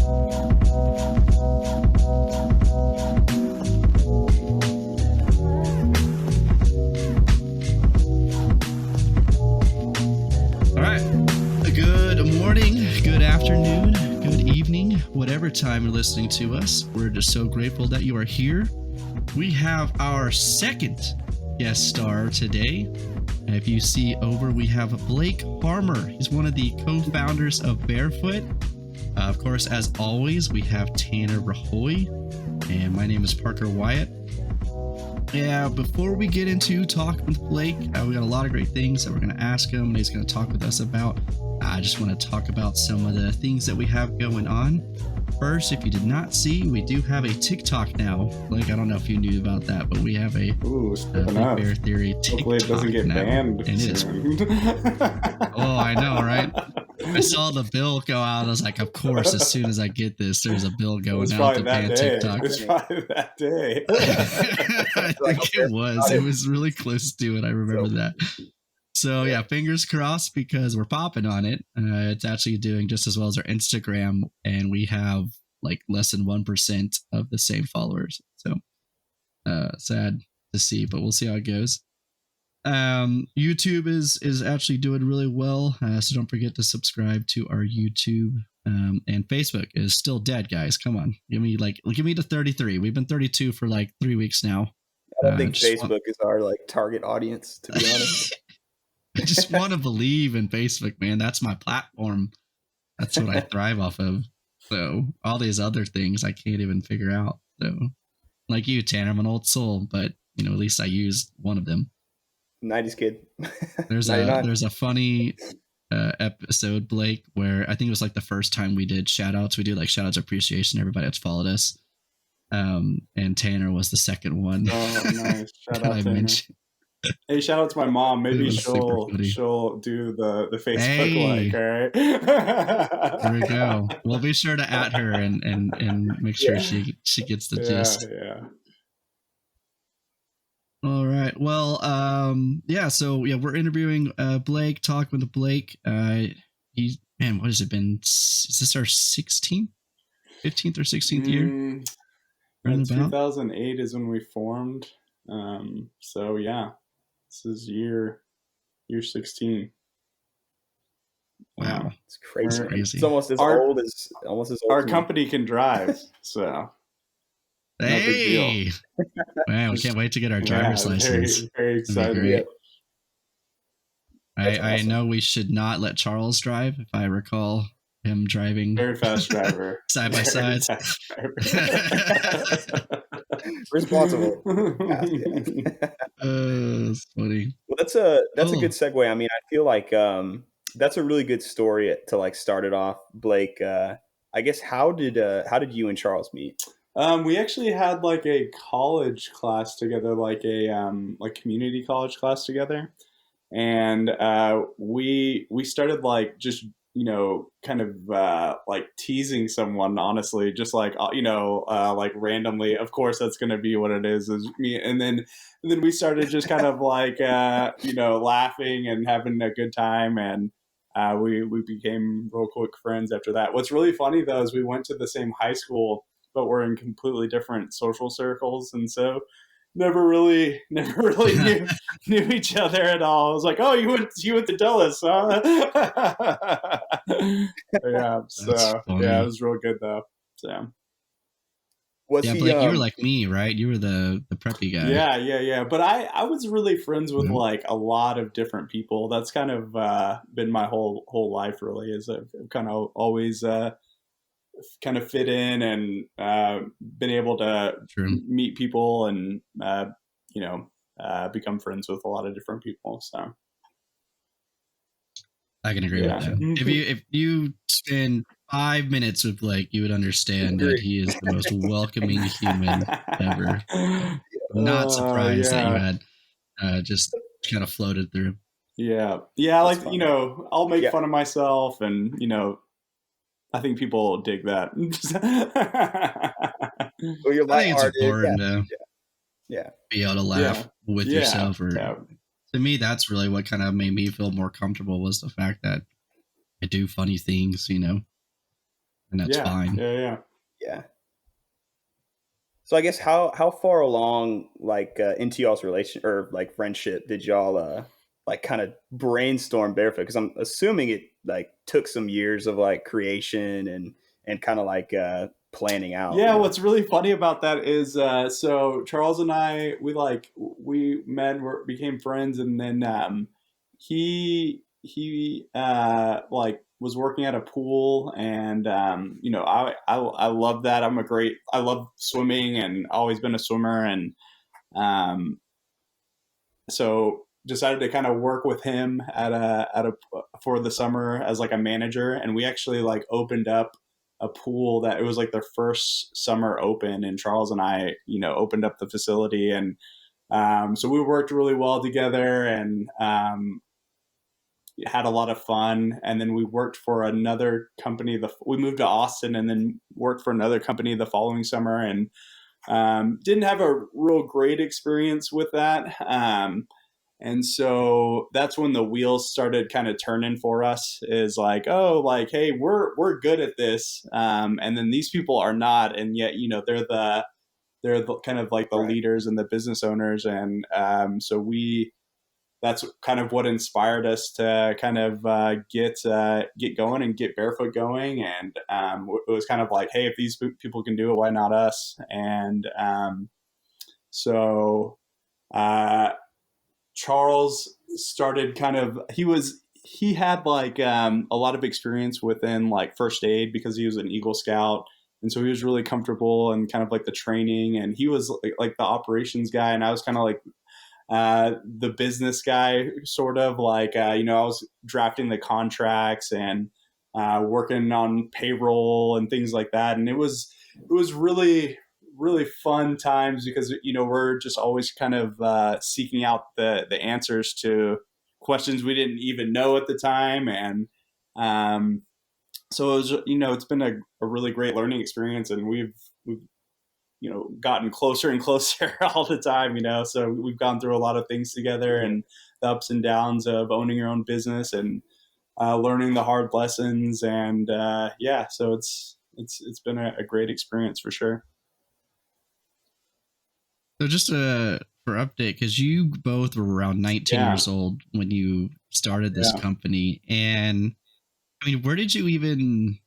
All right. Good morning, good afternoon, good evening, whatever time you're listening to us. We're just so grateful that you are here. We have our second guest star today. If you see over, we have Blake Harmer. He's one of the co-founders of Bearfoot. Of course, as always, we have Tanner Rahoy, and my name is Parker Wyatt. Yeah, before we get into talking with Blake, we got a lot of great things that we're going to ask him, and he's going to talk with us about. I just want to talk about some of the things that we have going on. First, if you did not see, we do have a TikTok now. Blake, I don't know if you knew about that, but we have a Big Bear Theory TikTok. Hopefully it doesn't get banned. And it is. Oh, I know, right? I saw the bill go out. I was like, of course, as soon as I get this, there's a bill going out to ban TikTok. It's probably that day. I think it was. It was really close to it. I remember that. So yeah, fingers crossed because we're popping on it. It's actually doing just as well as our Instagram, and we have like less than 1% of the same followers. So sad to see, but we'll see how it goes. YouTube is actually doing really well, so don't forget to subscribe to our YouTube. And Facebook is still dead, guys. Come on, give me to 33. We've been 32 for like 3 weeks now. I don't think Facebook is our like target audience, to be honest. I just want to believe in Facebook, man. That's my platform. That's what I thrive off of. So all these other things I can't even figure out. So like you, Tanner, I'm an old soul, but at least I used one of them. 90s kid. There's a funny episode, Blake, where I think it was like the first time we did shout outs. We do like shout outs appreciation, everybody that's followed us. And Tanner was the second one. Oh, nice. Shout out, I Tanner. mentioned. Hey, shout out to my mom. Maybe she'll do the Facebook like, all right? There we go. We'll be sure to at her and make sure she gets the gist. Yeah. All right. Well, so we're interviewing Blake, talking with Blake. What has it been? Is this our 15th or 16th year? 2008 is when we formed. So yeah. This is year 16. Wow, it's crazy. It's almost as old as our company can drive. So, hey, man, we can't wait to get our driver's license. Very, very excited. Yeah. I awesome. know we should not let Charles drive. If I recall him driving, very fast driver, side by side. Responsible. That's funny. Well, that's a good segue. I mean, I feel like that's a really good story to like start it off, Blake. I guess how did you and Charles meet? We actually had like a college class together, like a community college class together, and we started like just kind of like teasing someone, honestly, just like like randomly. Of course, that's going to be what it is me. And then we started just kind of like laughing and having a good time, and we became real quick friends after that. What's really funny though is we went to the same high school, but we're in completely different social circles, and so never really knew each other at all. I was like, oh, you went to Dulles, huh? Yeah, so yeah, it was real good though. So Blake, you were like me, right? You were the preppy guy. Yeah. But I was really friends with like a lot of different people. That's kind of been my whole life, really. Is I've kind of always kind of fit in and been able to meet people and become friends with a lot of different people. So I can agree with that. If you spend 5 minutes with Blake, you would understand that he is the most welcoming human ever. Not surprised that you had just kind of floated through. Yeah, like I'll make fun of myself, and I think people dig that. Well, you're I think it's important to be able to laugh with yourself. To me, that's really what kind of made me feel more comfortable, was the fact that I do funny things, and that's fine. Yeah. So I guess how far along like into y'all's relation or like friendship did y'all like kind of brainstorm Barefoot? Because I'm assuming it like took some years of like creation and kind of like planning out. Yeah, what's really funny about that is so Charles and I we met and became friends, and then he like was working at a pool, and I love that. I love swimming and always been a swimmer, and um, so decided to kind of work with him at a for the summer as like a manager, and we actually like opened up a pool that it was like their first summer open, and Charles and I opened up the facility, and so we worked really well together, and had a lot of fun. And then we worked for another company. We moved to Austin and then worked for another company the following summer, and didn't have a real great experience with that. And so that's when the wheels started kind of turning for us, is like, oh, like, hey, we're good at this. And then these people are not. And yet, they're the kind of like the leaders and the business owners. And so that's kind of what inspired us to kind of get going and get Barefoot going. And it was kind of like, hey, if these people can do it, why not us? And so Charles started he had like a lot of experience within like first aid because he was an Eagle Scout. And so he was really comfortable and kind of like the training, and he was like the operations guy. And I was kind of like the business guy, sort of like, I was drafting the contracts and working on payroll and things like that. And it was really, really fun times because, we're just always kind of seeking out the answers to questions we didn't even know at the time. And so it was, it's been a really great learning experience, and we've gotten closer and closer all the time, so we've gone through a lot of things together, and the ups and downs of owning your own business, and learning the hard lessons. And so it's been a great experience for sure. So just for update, because you both were around 19 years old when you started this company, and I mean, where did you even,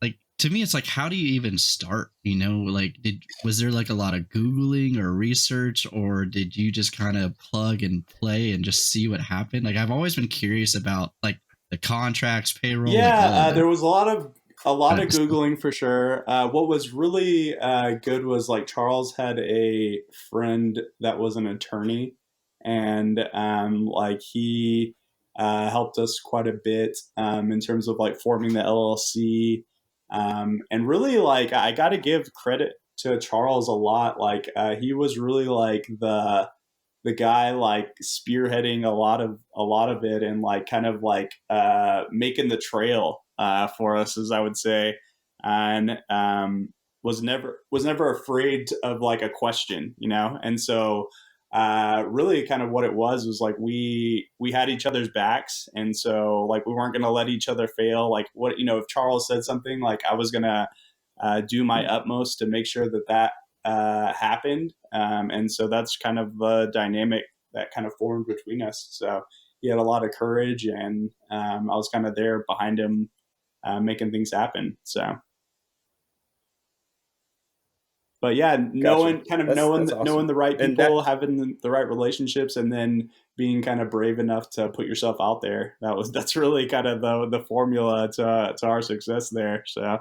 like, to me, it's like, how do you even start? Like, was there like a lot of Googling or research, or did you just kind of plug and play and just see what happened? Like, I've always been curious about like the contracts, payroll. Yeah, there was a lot of Googling for sure. What was really good was like Charles had a friend that was an attorney, and like he helped us quite a bit in terms of like forming the LLC. And really, like, I got to give credit to Charles a lot. Like, he was really like the guy like spearheading a lot of it, and like kind of like making the trail for us, as I would say. And was never afraid of like a question, and so really kind of what it was like we had each other's backs, and so like we weren't going to let each other fail. Like, what, if Charles said something, like I was going to do my utmost to make sure that happened. And so that's kind of the dynamic that kind of formed between us. So he had a lot of courage, and I was kind of there behind him, making things happen. So, but yeah, knowing the right people, having the right relationships, and then being kind of brave enough to put yourself out there. That's really kind of the formula to our success there. So.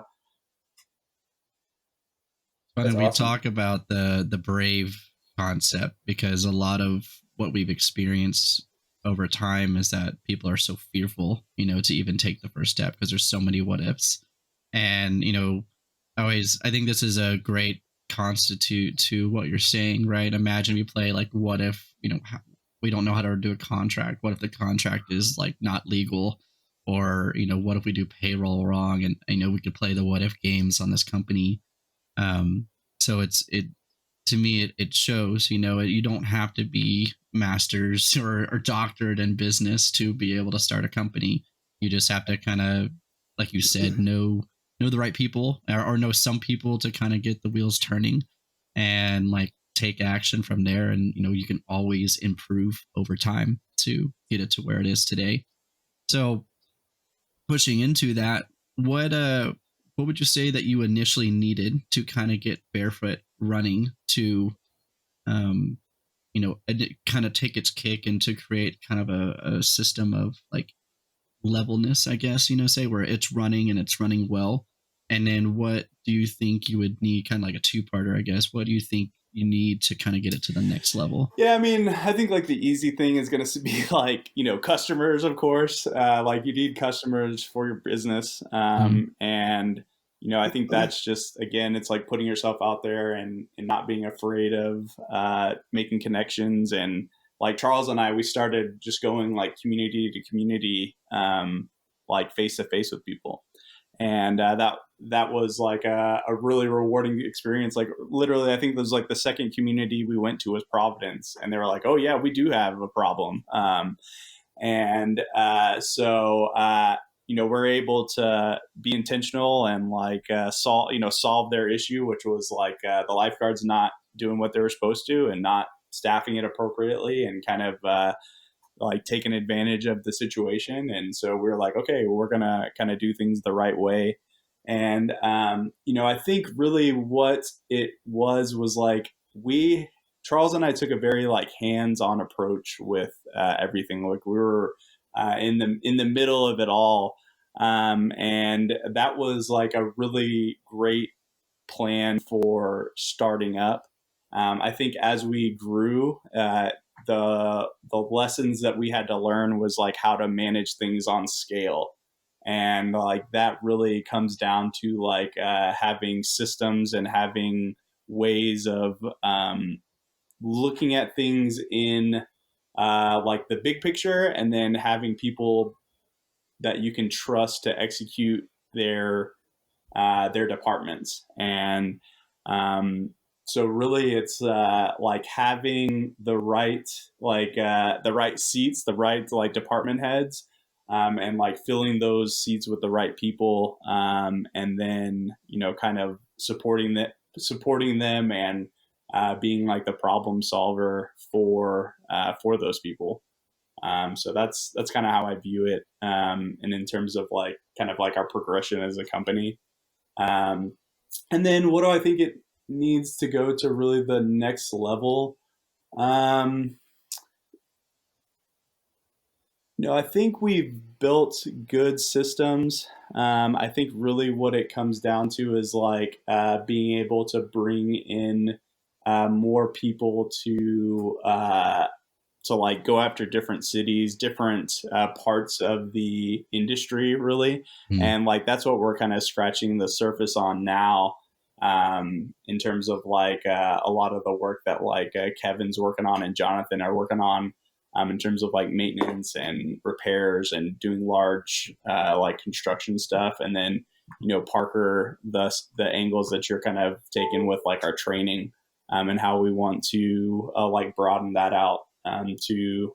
Funny we talk about the brave concept, because a lot of what we've experienced over time is that people are so fearful, to even take the first step, because there's so many what ifs. And, I think this is a great constitute to what you're saying, right? Imagine we play like, what if, we don't know how to do a contract? What if the contract is like not legal? Or, what if we do payroll wrong? And, we could play the what if games on this company. So to me, it shows, you don't have to be masters or doctorate in business to be able to start a company. You just have to kind of, like you said, know know the right people or know some people to kind of get the wheels turning and like take action from there. And, you can always improve over time to get it to where it is today. So pushing into that, what would you say that you initially needed to kind of get Bearfoot running to, um, kind of take its kick and to create kind of a system of like levelness, I guess, say where it's running and it's running well. And then what do you think you would need, kind of like a two-parter, I guess? What do you think you need to kind of get it to the next level? Yeah, I mean, I think like the easy thing is going to be like, customers, of course. Like you need customers for your business. And, I think that's just, again, it's like putting yourself out there and not being afraid of making connections. And like Charles and I, we started just going like community to community, like face to face with people. And that was like a really rewarding experience. Like literally, I think it was like the second community we went to was Providence, and they were like, "Oh yeah, we do have a problem." We're able to be intentional and like solve their issue, which was like the lifeguards not doing what they were supposed to and not staffing it appropriately, and kind of like taking advantage of the situation. And so we were like, okay, we're going to kind of do things the right way. And, I think really what it was like Charles and I took a very like hands-on approach with everything. Like we were in the middle of it all. And that was like a really great plan for starting up. I think as we grew, the lessons that we had to learn was like how to manage things on scale. And like that really comes down to like having systems and having ways of looking at things in like the big picture, and then having people that you can trust to execute their departments. And so really it's like having the right seats, the right like department heads, and like filling those seats with the right people, and then kind of supporting them and being like the problem solver for those people. So that's kind of how I view it, and in terms of like kind of like our progression as a company. And then what do I think it needs to go to really the next level? I think we've built good systems. I think really what it comes down to is like being able to bring in more people to like go after different cities, different parts of the industry, really. And like that's what we're kind of scratching the surface on now, in terms of like a lot of the work that like Kevin's working on and Jonathan are working on, in terms of like maintenance and repairs and doing large like construction stuff. And then Parker, the angles that you're kind of taking with like our training, and how we want to like broaden that out to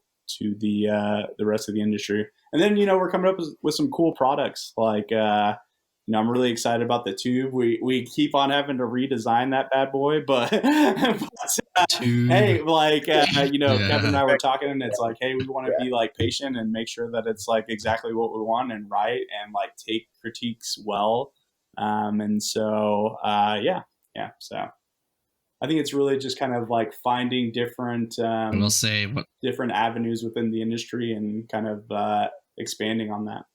the rest of the industry. And then we're coming up with some cool products like I'm really excited about the tube. We keep on having to redesign that bad boy, but hey, like Kevin and I were talking, and it's like, hey, we want to be like patient and make sure that it's like exactly what we want and right, and like take critiques well. And so so I think it's really just kind of like finding different different avenues within the industry and kind of expanding on that.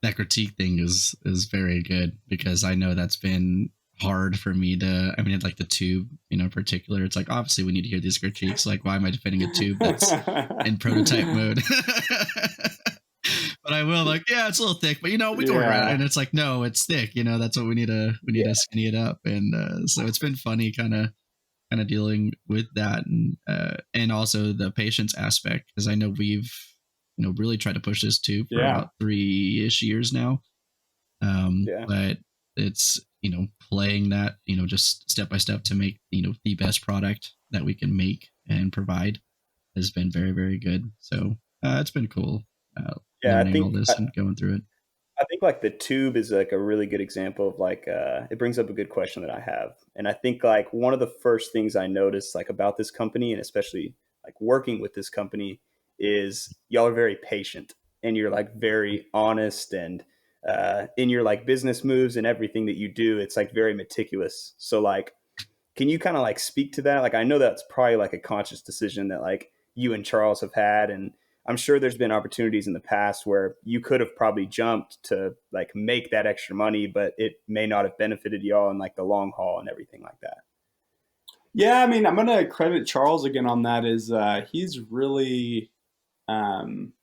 That critique thing is very good, because I know that's been hard for me to, I mean, like the tube, in particular, it's like, obviously we need to hear these critiques. Like, why am I defending a tube that's in prototype mode? But I will, like, yeah, it's a little thick, but we can work around it. And it's like, no, it's thick. That's what we need to skinny it up. And so it's been funny kind of dealing with that, and also the patience aspect, because I know we've really tried to push this tube for about 3-ish years now. But it's playing that just step by step to make the best product that we can make and provide has been very, very good. So it's been cool. Yeah, learning all this and going through it. I think like the tube is like a really good example of like it brings up a good question that I have. And I think like one of the first things I noticed like about this company and especially like working with this company is y'all are very patient and you're like very honest and in your like business moves and everything that you do, it's like very meticulous. So like can you kind of like speak to that? Like, I know that's probably like a conscious decision that like you and Charles have had. And I'm sure there's been opportunities in the past where you could have probably jumped to like make that extra money, but it may not have benefited y'all in like the long haul and everything like that. Yeah, I mean, I'm gonna credit Charles again on that. Is he's really um,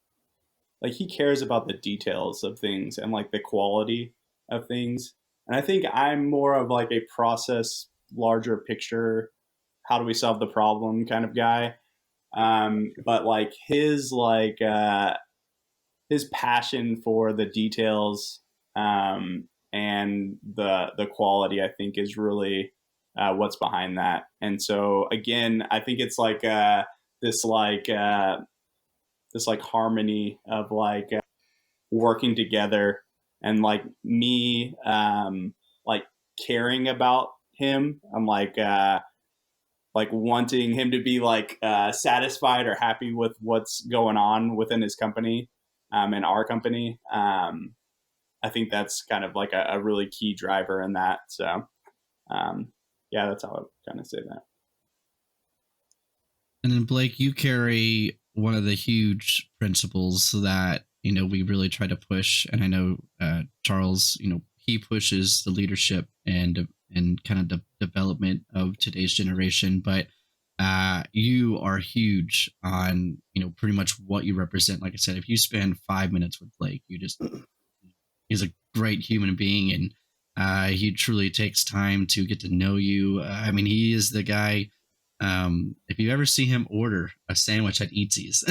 like he cares about the details of things and like the quality of things. And I think I'm more of like a process, larger picture, how do we solve the problem kind of guy. But like his passion for the details and the quality, I think, is really what's behind that. And so again, I think it's like this like this like harmony of like working together and like me like caring about him. I'm like wanting him to be like satisfied or happy with what's going on within his company and our company. I think that's kind of like a really key driver in that. So um, yeah, that's how I would kind of say that. And then Blake, you carry one of the huge principles that we really try to push, and I know Charles, he pushes the leadership and kind of the development of today's generation, but you are huge on pretty much what you represent. Like I said, if you spend 5 minutes with Blake, he's a great human being, and he truly takes time to get to know you. I mean, he is the guy. If you ever see him order a sandwich at Eatsy's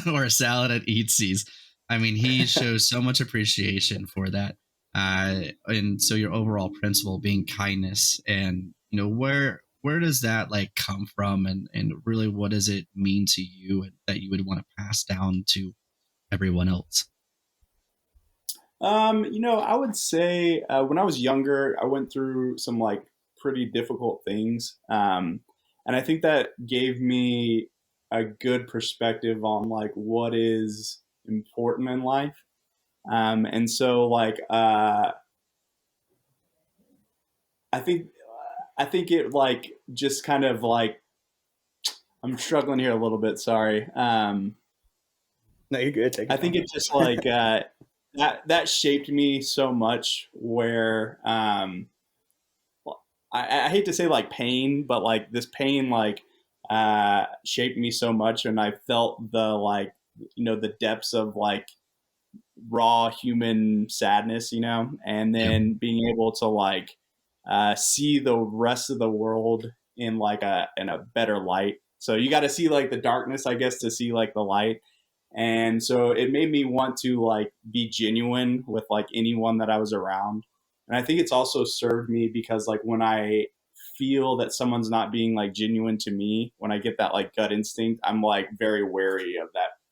or a salad at Eatsy's, I mean, he shows so much appreciation for that. And so your overall principle being kindness, and where does that like come from, and really what does it mean to you that you would want to pass down to everyone else? I would say when I was younger, I went through some like pretty difficult things. And I think that gave me a good perspective on like what is important in life. And so like I think I think it like just kind of like I'm struggling here a little bit. Sorry. No, you're good. Take I your think time. it just like that shaped me so much. Where I hate to say like pain, but like this pain like shaped me so much, and I felt the like the depths of like raw human sadness, and Yeah. then being able to like see the rest of the world in like a better light. So you got to see like the darkness, I guess, to see like the light. And so it made me want to like be genuine with like anyone that I was around. And I think it's also served me because like when I feel that someone's not being like genuine to me, when I get that like gut instinct, I'm like very wary of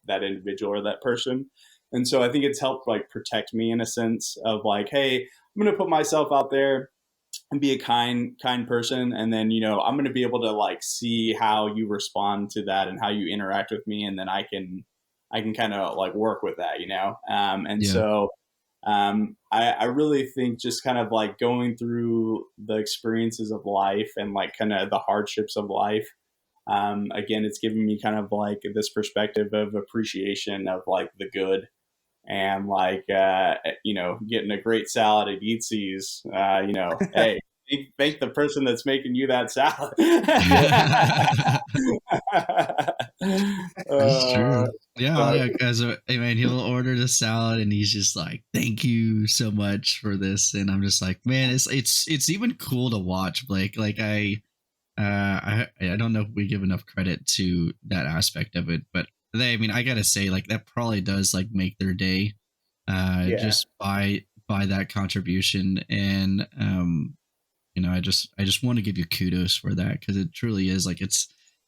that individual or that person. And so I think it's helped like protect me in a sense of like, hey, I'm going to put myself out there and be a kind person, and then I'm going to be able to like see how you respond to that and how you interact with me, and then I can kind of like work with that, and Yeah. so I really think just kind of like going through the experiences of life and like kind of the hardships of life, again, it's given me kind of like this perspective of appreciation of like the good, and like getting a great salad at Eatsy's, hey, thank the person that's making you that salad. That's uh, true. Yeah, but yeah. Because I mean, he'll order the salad, and he's just like, "Thank you so much for this," and I'm just like, "Man, it's even cool to watch." Blake, like I don't know if we give enough credit to that aspect of it, but I mean, I gotta say, like that probably does like make their day, Yeah. just by that contribution, and I just want to give you kudos for that, because it truly is like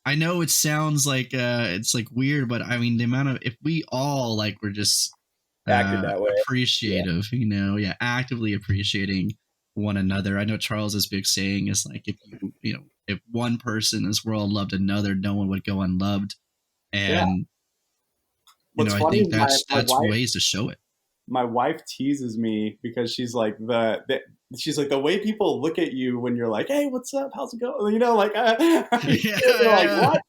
I know it sounds like it's like weird, but I mean the amount of, if we all like were just acted that way. appreciative, actively appreciating one another. I know Charles's big saying is like, if one person in this world loved another, no one would go unloved. And What's I funny, think that's wife, ways to show it. My wife teases me because she's like the way people look at you when you're like, hey, what's up? How's it going? They're like, what?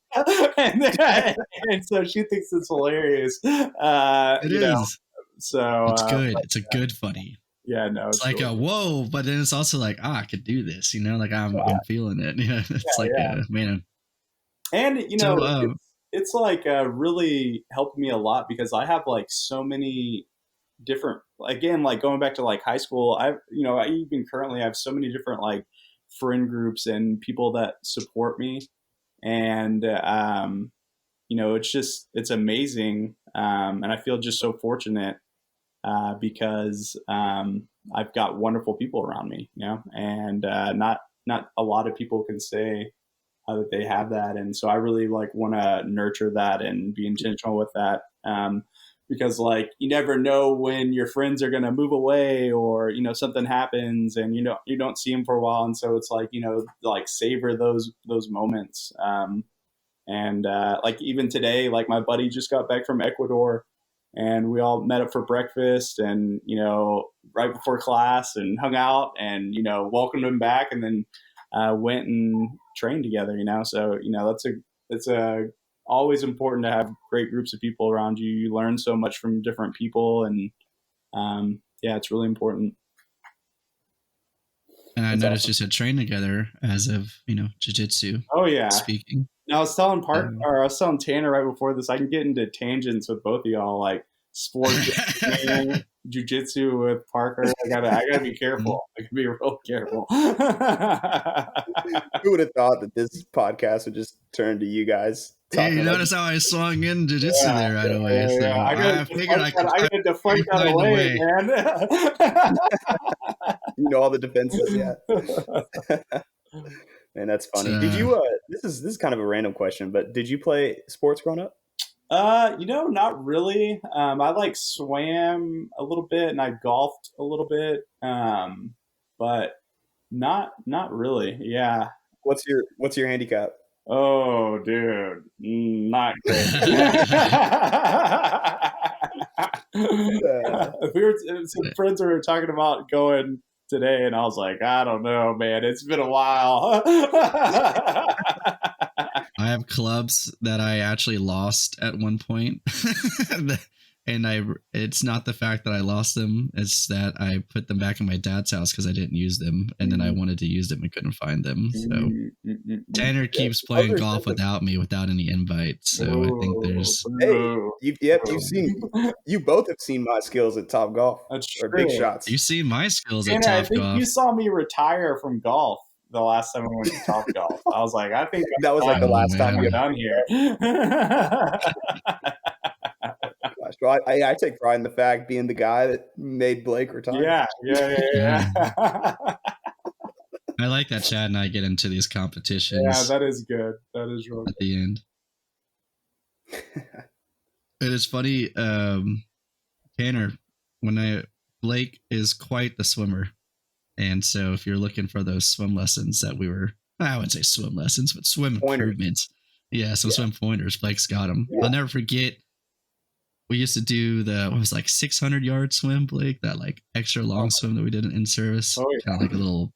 and so she thinks it's hilarious. It is. So it's good. It's a good funny. Yeah, no, it's like really whoa, but then it's also like, I could do this. Like I'm feeling it. It's man. And it's like really helped me a lot because I have like so many different, again, like going back to like high school, I even currently have so many different like friend groups and people that support me, and it's amazing, and I feel just so fortunate because I've got wonderful people around me, and not a lot of people can say that they have that, and so I really like want to nurture that and be intentional with that. Because like you never know when your friends are going to move away or something happens and you don't see them for a while, and so it's like like savor those moments. And like even today, like my buddy just got back from Ecuador and we all met up for breakfast and right before class and hung out and welcomed him back and then went and trained together. So it's always important to have great groups of people around you. You learn so much from different people, and it's really important. And I noticed you said train together as of jiu-jitsu. Oh yeah, speaking. Now I was telling Tanner right before this, I can get into tangents with both of y'all, like sports, jiu-jitsu with Parker. I gotta be careful. I gotta be real careful. Who would have thought that this podcast would just turn to you guys? You notice how I swung in jiu-jitsu there right away. So I figured I could deflect that away, man. All the defenses, yeah. Man, that's funny. Did you? This is kind of a random question, but did you play sports growing up? Not really. I like swam a little bit and I golfed a little bit, but not really. Yeah. What's your handicap? Oh, dude, not great. Some friends were talking about going today, and I was like, I don't know, man. It's been a while. I have clubs that I actually lost at one point. And it's not the fact that I lost them, it's that I put them back in my dad's house because I didn't use them, and then I wanted to use them and couldn't find them. So Tanner keeps playing golf without me, without any invites. So I think there's you both have seen my skills at Top Golf. That's true. Or Big Shots. You see my skills Tanner, at Top I think Golf. You saw me retire from golf the last time we went to Top Golf. I was like, I think that was like the last time we're done here. So I take pride in the fact being the guy that made Blake retire. Yeah. I like that Chad and I get into these competitions. Yeah, that is good. That is really at the end. It is funny, Tanner, Blake is quite the swimmer. And so if you're looking for those swim lessons that I wouldn't say swim lessons, but swim improvements. Yeah, swim pointers. Blake's got them. Yeah. I'll never forget. We used to do the 600-yard swim, Blake, that like extra long swim that we did in service, kind of like a little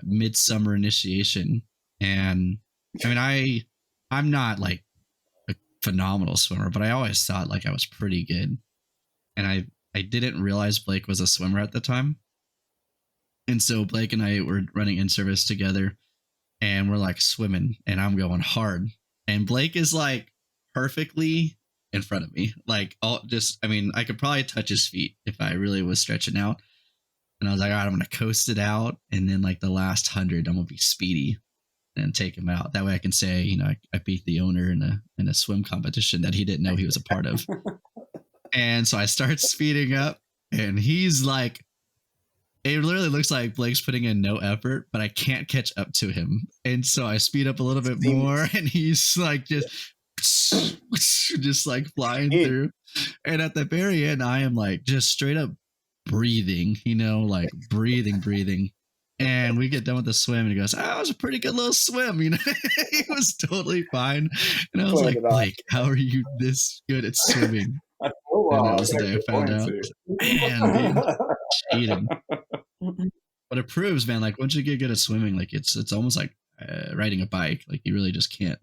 midsummer initiation. And I mean, I'm not like a phenomenal swimmer, but I always thought like I was pretty good. And I didn't realize Blake was a swimmer at the time. And so Blake and I were running in service together, and we're like swimming, and I'm going hard, and Blake is like perfectly in front of me. Like I could probably touch his feet if I really was stretching out. And I was like, all right, I'm going to coast it out. And then like the last 100, I'm going to be speedy and take him out. That way I can say, I beat the owner in a swim competition that he didn't know he was a part of. And so I start speeding up, and he's like, it literally looks like Blake's putting in no effort, but I can't catch up to him. And so I speed up a little bit more, and he's like just just like flying Hey. through. And at the very end, I am like just straight up breathing, like breathing. And we get done with the swim, and he goes, "Oh, it was a pretty good little swim." He was totally fine. And I was Playing like, it off. "Blake, how are you this good at swimming?" Oh, And wow. that was the Okay, day I good found point, out. too. Man, dude, cheating. But it proves, man, like once you get good at swimming, like it's almost like riding a bike. Like you really just can't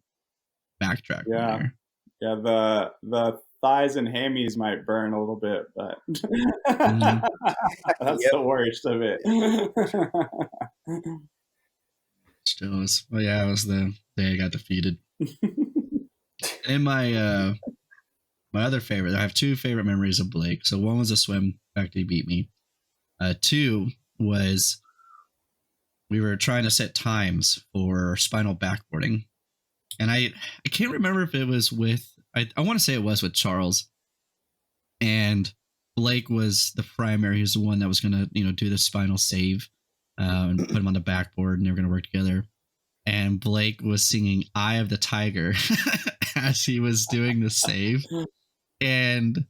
backtrack from Yeah. there. Yeah, the thighs and hammies might burn a little bit, but Mhm. that's Yep. the worst of it. Still was, well, yeah, it was the day I got defeated. And my other favorite, I have two favorite memories of Blake. So one was a swim, fact he beat me. Two was we were trying to set times for spinal backboarding, and I can't remember if it was with, I want to say it was with Charles, and Blake was the primary. He was the one that was gonna do the spinal save, and put him on the backboard, and they were gonna work together. And Blake was singing "Eye of the Tiger" as he was doing the save, and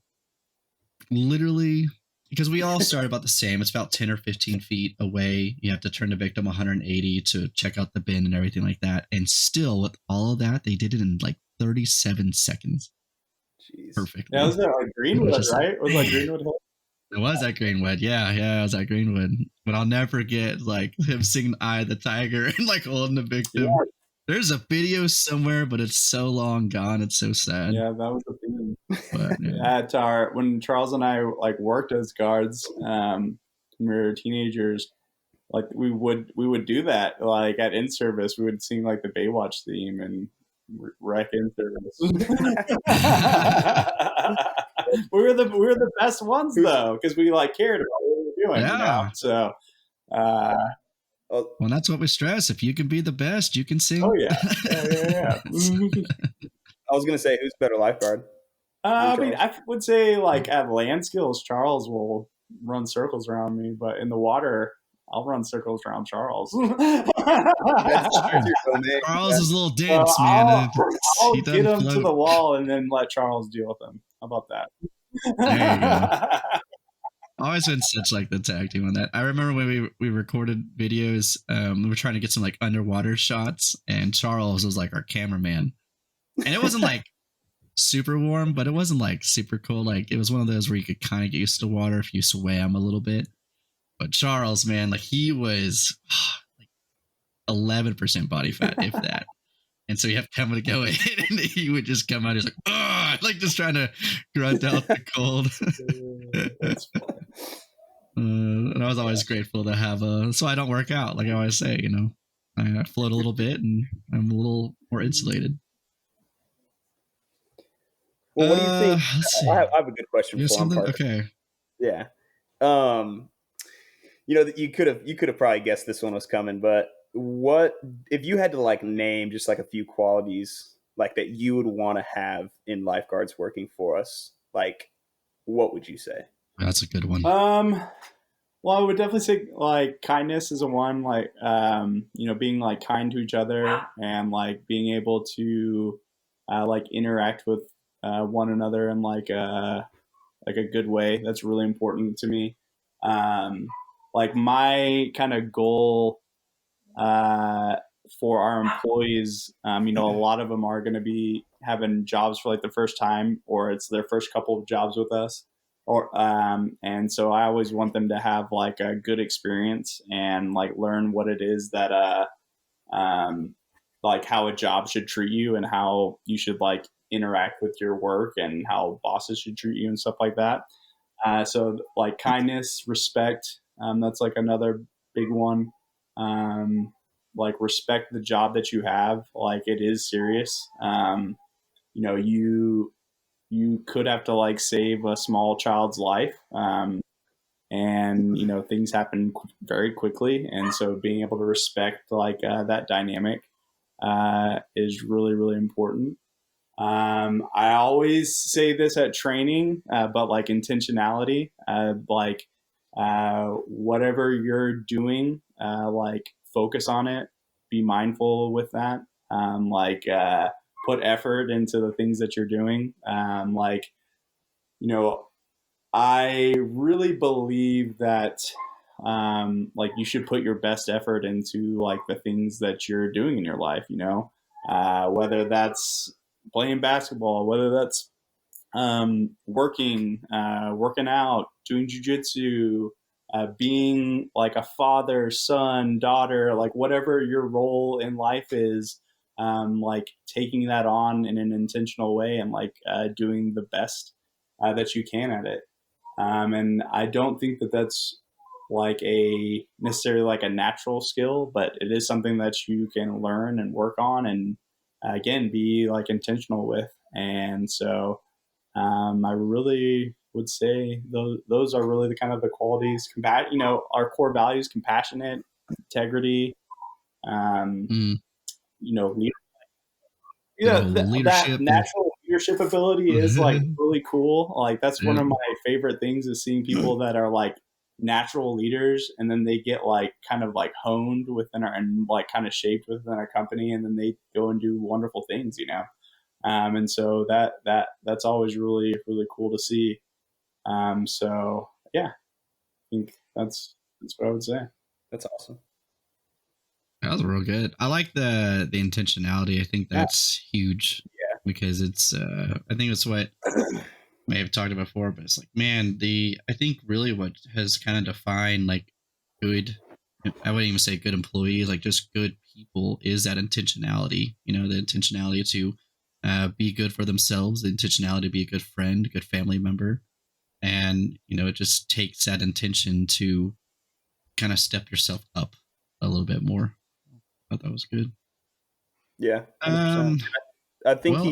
literally, because we all start about the same, it's about 10 or 15 feet away. You have to turn the victim 180 to check out the bin and everything like that. And still, with all of that, they did it in like 37 seconds. Jeez. Perfectly. Yeah, was that like Greenwood, right? Was like Greenwood Hill? It was at Greenwood. Yeah, it was at Greenwood. But I'll never forget like him singing "Eye of the Tiger" and like holding the victim. Yeah. There's a video somewhere, but it's so long gone. It's so sad. Yeah, that was the thing. But yeah. When Charles and I like worked as guards, when we were teenagers, like we would do that. Like at in service, we would sing like the Baywatch theme and wreck in service. we were the best ones though, because we like cared about what we were doing. Yeah. So. Well, that's what we stress. If you can be the best, you can sing. Oh yeah. I was gonna say, who's better lifeguard? I mean, I would say like at land skills, Charles will run circles around me, but in the water, I'll run circles around Charles. Charles is a little dense, man. I'll get him to the wall and then let Charles deal with him. How about that? There you go. Always been such like the tag team on that. I remember when we recorded videos, we were trying to get some like underwater shots, and Charles was like our cameraman. And it wasn't like super warm, but it wasn't like super cold. Like it was one of those where you could kind of get used to water if you swam a little bit. But Charles, man, like he was like 11% body fat, if that. And so you have to come to go in, and he would just come out. He's like, "Oh," like just trying to grunt out the cold. That's funny. And I was always grateful to have so I don't work out. Like I always say, I float a little bit, and I'm a little more insulated. Well, what do you think? I have a good question for him. Okay. Yeah. You could have probably guessed this one was coming, but what if you had to like name just like a few qualities like that you would want to have in lifeguards working for us? Like, what would you say? That's a good one. Well, I would definitely say like kindness is a one. Like, being like kind to each other and like being able to like interact with one another in like a good way. That's really important to me. Like my kind of goal for our employees, a lot of them are going to be having jobs for like the first time, or it's their first couple of jobs with us, and so I always want them to have like a good experience and like learn what it is that like how a job should treat you and how you should like interact with your work and how bosses should treat you and stuff like that. So like kindness, respect, that's like another big one. Like respect the job that you have. Like it is serious. You could have to like save a small child's life. And things happen very quickly. And so being able to respect like that dynamic is really, really important. I always say this at training, but like intentionality, like whatever you're doing, like focus on it, be mindful with that. put effort into the things that you're doing. Like, you know, I really believe that like you should put your best effort into like the things that you're doing in your life, whether that's playing basketball, whether that's working out, doing jujitsu, being like a father, son, daughter, like whatever your role in life is, like taking that on in an intentional way and like doing the best that you can at it. And I don't think that that's like a necessarily like a natural skill, but it is something that you can learn and work on and again be like intentional with. And so I really would say those are really the kind of the qualities, our core values: compassionate, integrity, um, Mm, leadership. the Yeah, whole that leadership and natural leadership ability is like really cool. Like that's one yeah. of my favorite things is seeing people that are like natural leaders and then they get like kind of like honed within our and like kind of shaped within our company and then they go and do wonderful things. And so that's always really really cool to see. So yeah, I think that's what I would say. That's awesome. That was real good. I like the intentionality. I think Yeah, that's huge because it's I think it's what may have talked about before, but it's like, man, I think really what has kind of defined like good, I wouldn't even say good employees, like just good people is that intentionality, the intentionality to be good for themselves, the intentionality to be a good friend, good family member. And, it just takes that intention to kind of step yourself up a little bit more. I thought that was good. Yeah, 100%. Um, I think well,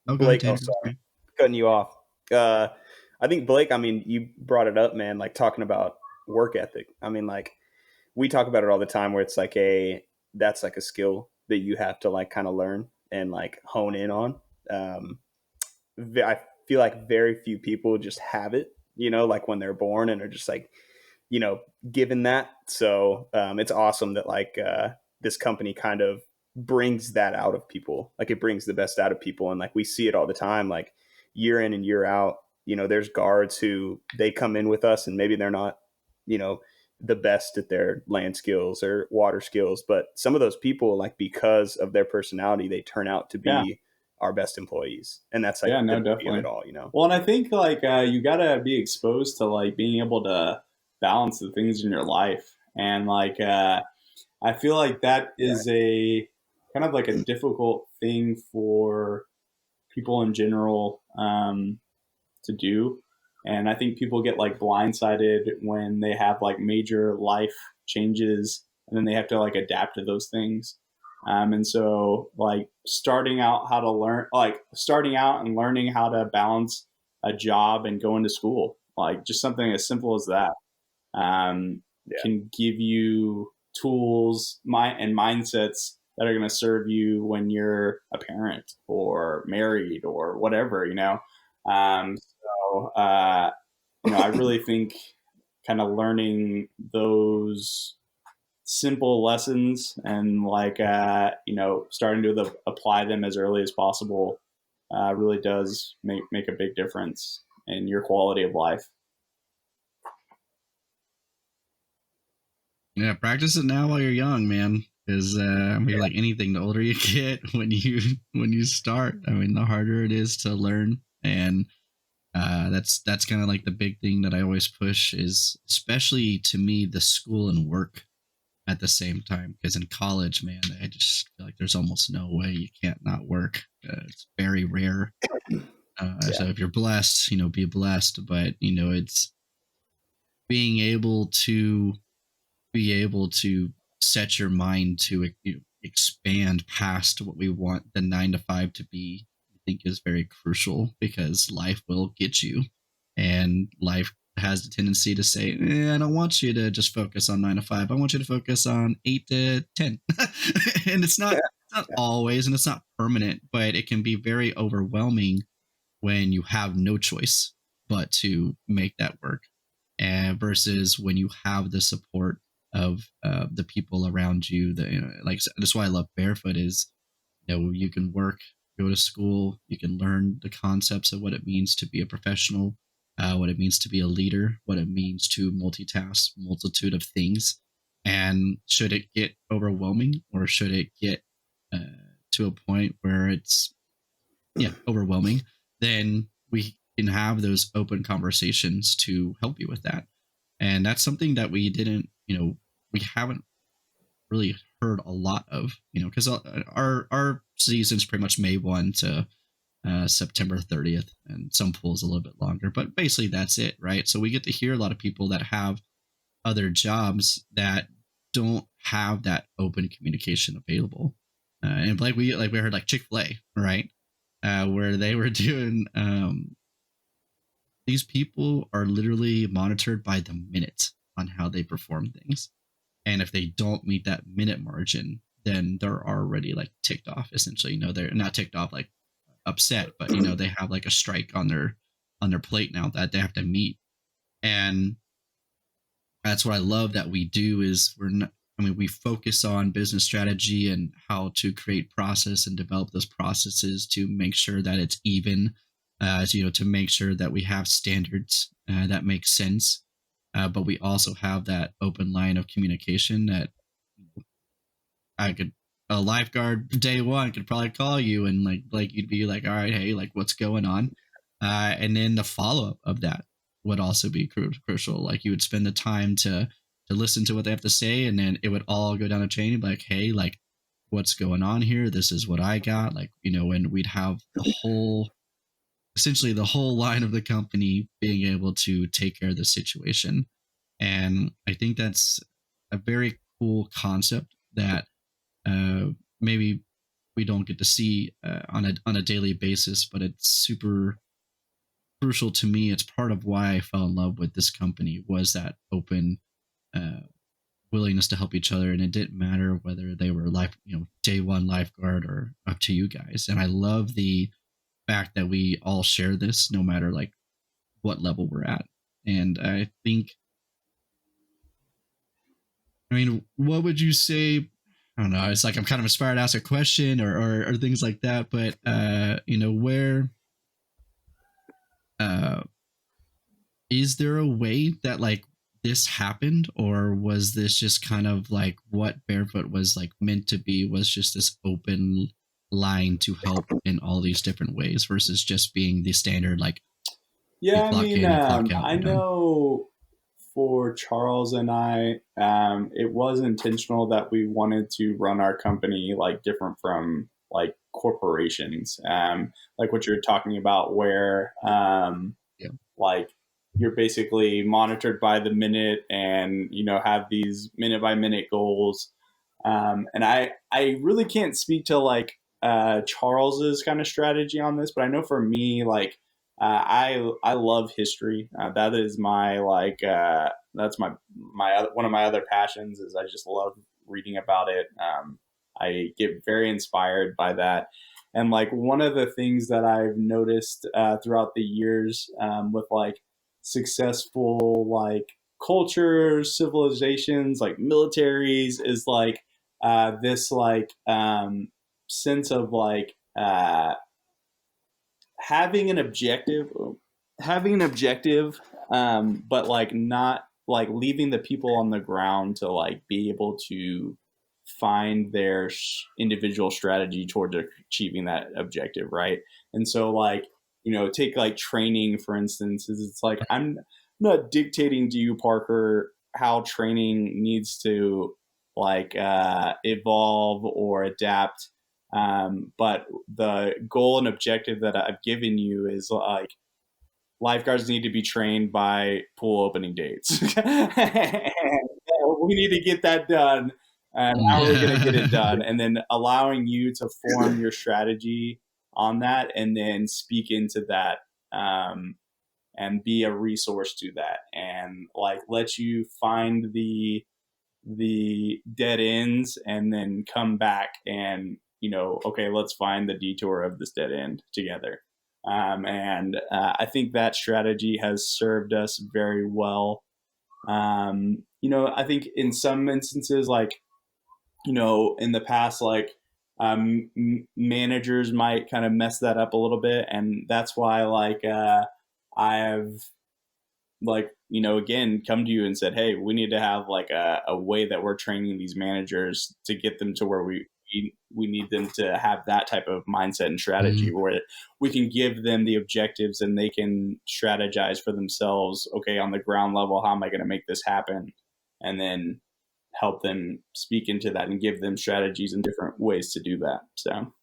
oh, go ahead, Blake. Oh, Tanner. sorry, cutting you off. Uh, I think Blake. I mean, you brought it up, man. Like talking about work ethic. I mean, like we talk about it all the time, where it's like that's like a skill that you have to like kind of learn and like hone in on. Um, I feel like very few people just have it, like when they're born and are just like, given that. So it's awesome that like this company kind of brings that out of people. Like it brings the best out of people. And like we see it all the time, like year in and year out, there's guards who they come in with us and maybe they're not, you know, the best at their land skills or water skills. But some of those people, like because of their personality, they turn out to yeah, be our best employees. And that's like yeah, the no, beauty of it definitely. all. Well, and I think like you gotta be exposed to like being able to balance the things in your life, and like I feel like that is a kind of like a difficult thing for people in general to do. And I think people get like blindsided when they have like major life changes and then they have to like adapt to those things. And so like starting out and learning how to balance a job and going to school, like just something as simple as that Yeah. can give you tools and mindsets that are going to serve you when you're a parent or married or whatever. I really think kind of learning those simple lessons and like starting to apply them as early as possible really does make a big difference in your quality of life. Yeah, practice it now while you're young, man. Because I mean, like anything, the older you get, when you start, I mean, the harder it is to learn. And that's kind of like the big thing that I always push is, especially to me, the school and work at the same time. Because in college, man, I just feel like there's almost no way you can't not work. It's very rare. Yeah. So if you're blessed, be blessed. But it's being able to set your mind to expand past what we want the 9 to 5 to be. I think is very crucial because life will get you, and life has the tendency to say, I don't want you to just focus on 9 to 5. I want you to focus on 8 to 10. And it's not always, and it's not permanent, but it can be very overwhelming when you have no choice but to make that work, and versus when you have the support of the people around you. That like that's why I love Barefoot is You can work, go to school, you can learn the concepts of what it means to be a professional, what it means to be a leader, what it means to multitask multitude of things. And should it get overwhelming, or should it get to a point where it's overwhelming, then we can have those open conversations to help you with that. And that's something that we didn't, we haven't really heard a lot of, because our season's pretty much May 1 to September 30th, and some pools a little bit longer, but basically that's it, right? So we get to hear a lot of people that have other jobs that don't have that open communication available. And like we heard like Chick-fil-A, right? Where they were doing these people are literally monitored by the minute on how they perform things. And if they don't meet that minute margin, then they're already like ticked off, essentially. They're not ticked off like upset, but they have like a strike on their plate now that they have to meet. And that's what I love that we do is we focus on business strategy and how to create process and develop those processes to make sure that it's even, to make sure that we have standards that make sense. But we also have that open line of communication that a lifeguard day one could probably call you and like you'd be like, all right, hey, like what's going on? And then the follow up of that would also be crucial. Like you would spend the time to listen to what they have to say, and then it would all go down the chain. Like, hey, like what's going on here? This is what I got. Like, and we'd have essentially the whole line of the company being able to take care of the situation. And I think that's a very cool concept that maybe we don't get to see on a daily basis, but it's super crucial to me. It's part of why I fell in love with this company, was that open uh, willingness to help each other, and it didn't matter whether they were day one lifeguard or up to you guys. And I love the fact that we all share this, no matter like what level we're at. And I think, what would you say? I don't know. It's like I'm kind of inspired to ask a question or things like that. But where is there a way that like this happened, or was this just kind of like what Barefoot was like meant to be? Was just this open line to help in all these different ways versus just being the standard like you Yeah, I clock mean, in, you clock out, I you're done. know for Charles and I, it was intentional that we wanted to run our company like different from like corporations, like what you're talking about, where Yeah. like you're basically monitored by the minute, and have these minute by minute goals. And I really can't speak to like Charles's kind of strategy on this, but I know for me, like I love history. That is my like that's my one of my other passions, is I just love reading about it. I get very inspired by that. And like one of the things that I've noticed throughout the years, with like successful like cultures, civilizations, like militaries, is like this like sense of like having an objective, but like not like leaving the people on the ground to like be able to find their individual strategy towards achieving that objective, right? And so like take like training for instance, is it's like I'm not dictating to you, Parker, how training needs to like evolve or adapt, but the goal and objective that I've given you is like lifeguards need to be trained by pool opening dates. And we need to get that done. And how are we going to get it done? And then allowing you to form your strategy on that, and then speak into that, and be a resource to that, and like let you find the dead ends, and then come back and okay, let's find the detour of this dead end together. And I think that strategy has served us very well. I think in some instances, like in the past, like managers might kind of mess that up a little bit, and that's why I've again come to you and said, hey, we need to have like a way that we're training these managers to get them to where we need them to have that type of mindset and strategy where we can give them the objectives and they can strategize for themselves. Okay, on the ground level, how am I going to make this happen? And then help them speak into that and give them strategies and different ways to do that. So.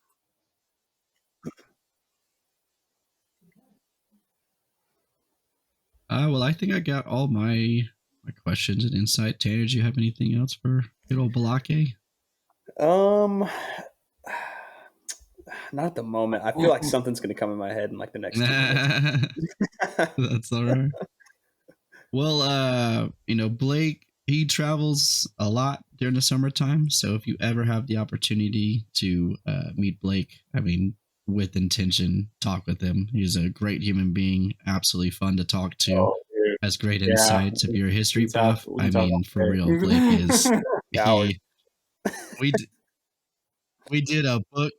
Well, I think I got all my questions and insight. Tanner, do you have anything else for good old Balake? Not at the moment. I feel like something's going to come in my head in like the next 2 minutes. That's all right. Well, Blake, he travels a lot during the summertime. So if you ever have the opportunity to meet Blake, I mean, with intention, talk with him. He's a great human being, absolutely fun to talk to. Has great insights. If you're a history buff, I mean, for real, Blake is. We did a book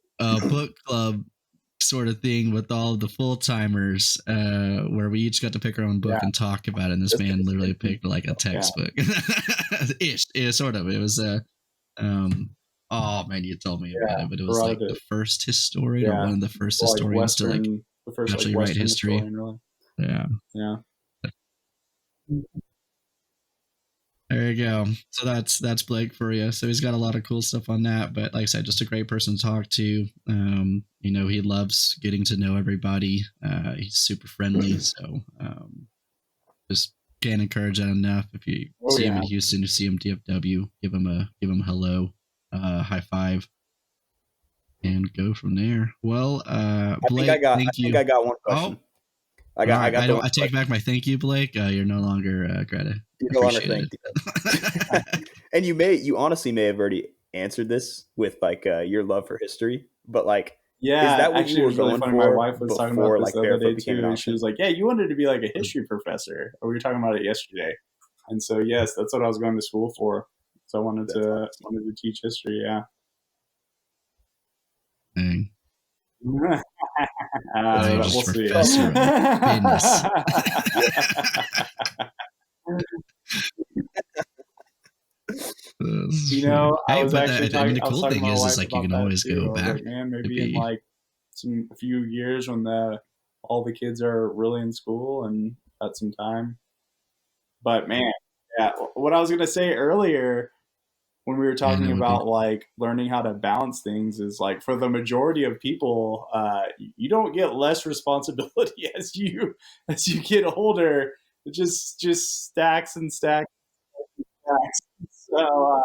club sort of thing with all of the full timers, where we each got to pick our own book and talk about it. And this man literally picked like a textbook, ish. Sort of. It was oh man, you told me about it, but it was like the first historian or one of the first historians to like actually write history. Really. Yeah. There you go. So that's Blake for you. So he's got a lot of cool stuff on that. But like I said, just a great person to talk to. He loves getting to know everybody. He's super friendly. So just can't encourage that enough. If you see him in Houston, you see him DFW, give him a hello, high five, and go from there. Well, Blake, thank you. I think I got one question. I take back my thank you, Blake. You're no longer Greta. You no longer thank you. And you honestly may have already answered this with like your love for history, but like, is that what you were going for? My wife was talking about this the other day too, and she was like, "Yeah, you wanted to be like a history professor." Or we were talking about it yesterday, and so yes, that's what I was going to school for. So I wanted to teach history. Yeah. Dang. We'll see. I was actually talking. The cool thing is like you can always go back. Like, man, maybe in like a few years when all the kids are really in school and got some time. But man, yeah, what I was gonna say earlier when we were talking about like learning how to balance things is like for the majority of people, you don't get less responsibility as you get older. It just stacks and stacks and stacks. So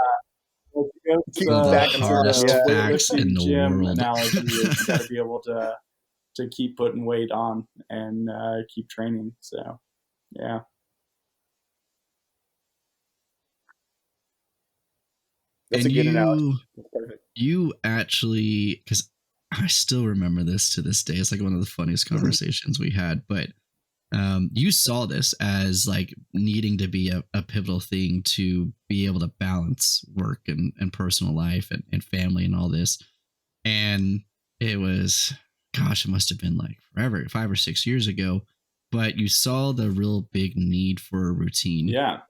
the hardest facts in the world. Analogy is you got to be able to keep putting weight on and keep training. So yeah. That's a good analogy. You actually, because I still remember this to this day. It's like one of the funniest conversations we had. But you saw this as like needing to be a pivotal thing to be able to balance work and personal life and family and all this. And it was, gosh, it must have been like forever, 5 or 6 years ago. But you saw the real big need for a routine. Yeah.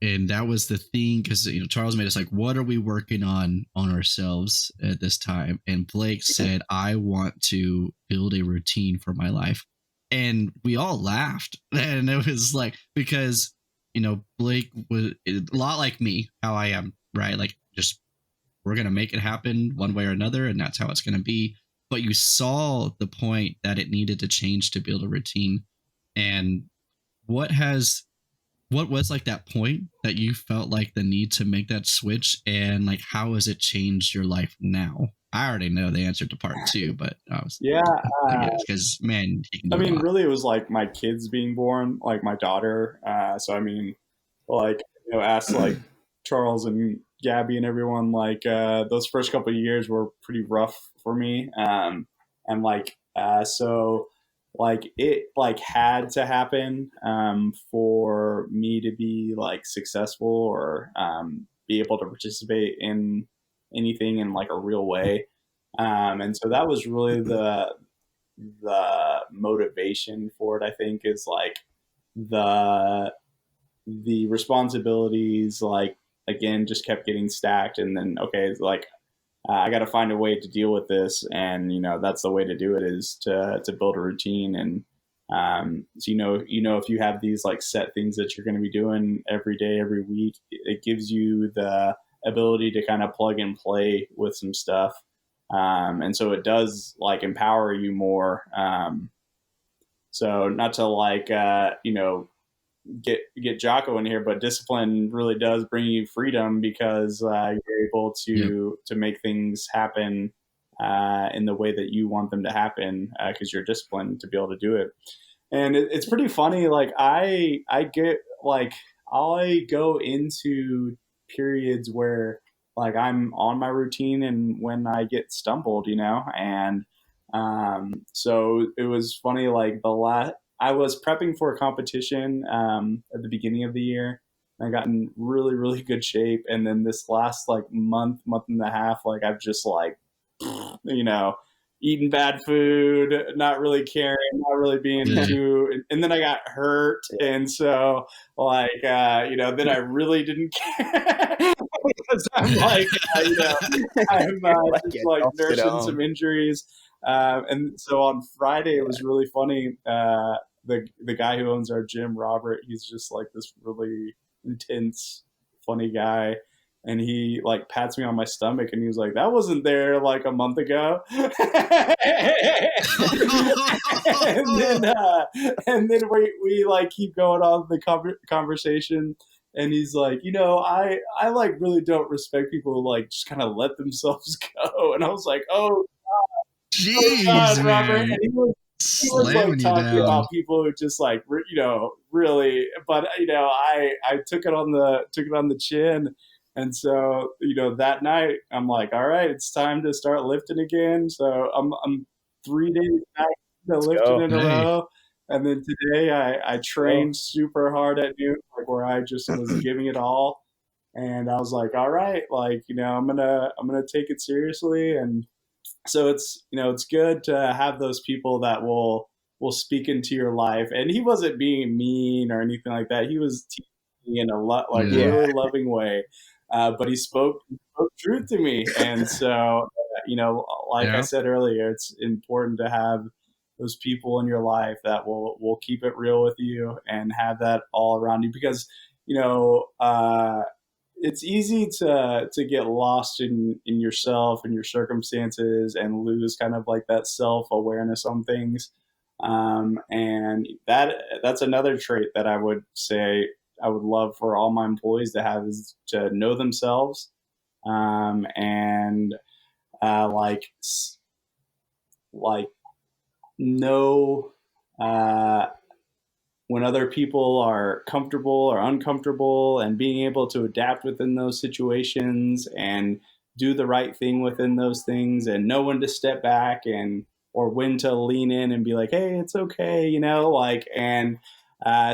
And that was the thing, because Charles made us like, what are we working on ourselves at this time? And Blake said, I want to build a routine for my life. And we all laughed. And it was like, because, Blake was a lot like me, how I am, right? Like, just we're going to make it happen one way or another. And that's how it's going to be. But you saw the point that it needed to change to build a routine. And what was like that point that you felt like the need to make that switch, and like how has it changed your life now? I already know the answer to part 2, but because man, really it was like my kids being born, like my daughter. So I mean, like ask like Charles and Gabby and everyone, like those first couple of years were pretty rough for me, and like so. Like it like had to happen for me to be like successful or be able to participate in anything in like a real way. And so that was really the motivation for it, I think, is like the responsibilities, like, again, just kept getting stacked. And then, okay, it's like, I got to find a way to deal with this. And, that's the way to do it, is to build a routine. And, so, if you have these like set things that you're going to be doing every day, every week, it gives you the ability to kind of plug and play with some stuff. And so it does like empower you more. So not to like, get Jocko in here, but discipline really does bring you freedom, because you're able to make things happen in the way that you want them to happen, because you're disciplined to be able to do it. And it's pretty funny. Like I get like, I go into periods where like I'm on my routine, and when I get stumbled, and so it was funny. Like I was prepping for a competition at the beginning of the year. I got in really, really good shape. And then this last like month and a half, like I've just like, eating bad food, not really caring, not really being too, and then I got hurt. And so like, then I really didn't care because I'm like, I'm just like nursing some injuries. And so on Friday, it was really funny. The guy who owns our gym, Robert, he's just like this really intense, funny guy. And he like pats me on my stomach, and he was like, "That wasn't there like a month ago." and then we like keep going on the conversation. And he's like, I like really don't respect people who like just kind of let themselves go. And I was like, oh, jeez, God, Robert. man. And he was like talking about people who just like, really, but I took it on the chin. And so, that night I'm like, all right, it's time to start lifting again. So I'm 3 days back to lifting in a row. And then today I trained super hard at noon, like where I just was giving it all. And I was like, all right, like, I'm gonna take it seriously. And so it's good to have those people that will speak into your life. And he wasn't being mean or anything like that. He was teaching me in a really loving way. But he spoke truth to me. And so, I said earlier, it's important to have those people in your life that will keep it real with you and have that all around you, because, it's easy to get lost in yourself and your circumstances and lose kind of like that self-awareness on things. And that's another trait that I would say I would love for all my employees to have, is to know themselves, and like know when other people are comfortable or uncomfortable, and being able to adapt within those situations and do the right thing within those things, and know when to step back or when to lean in and be like, hey, it's okay, and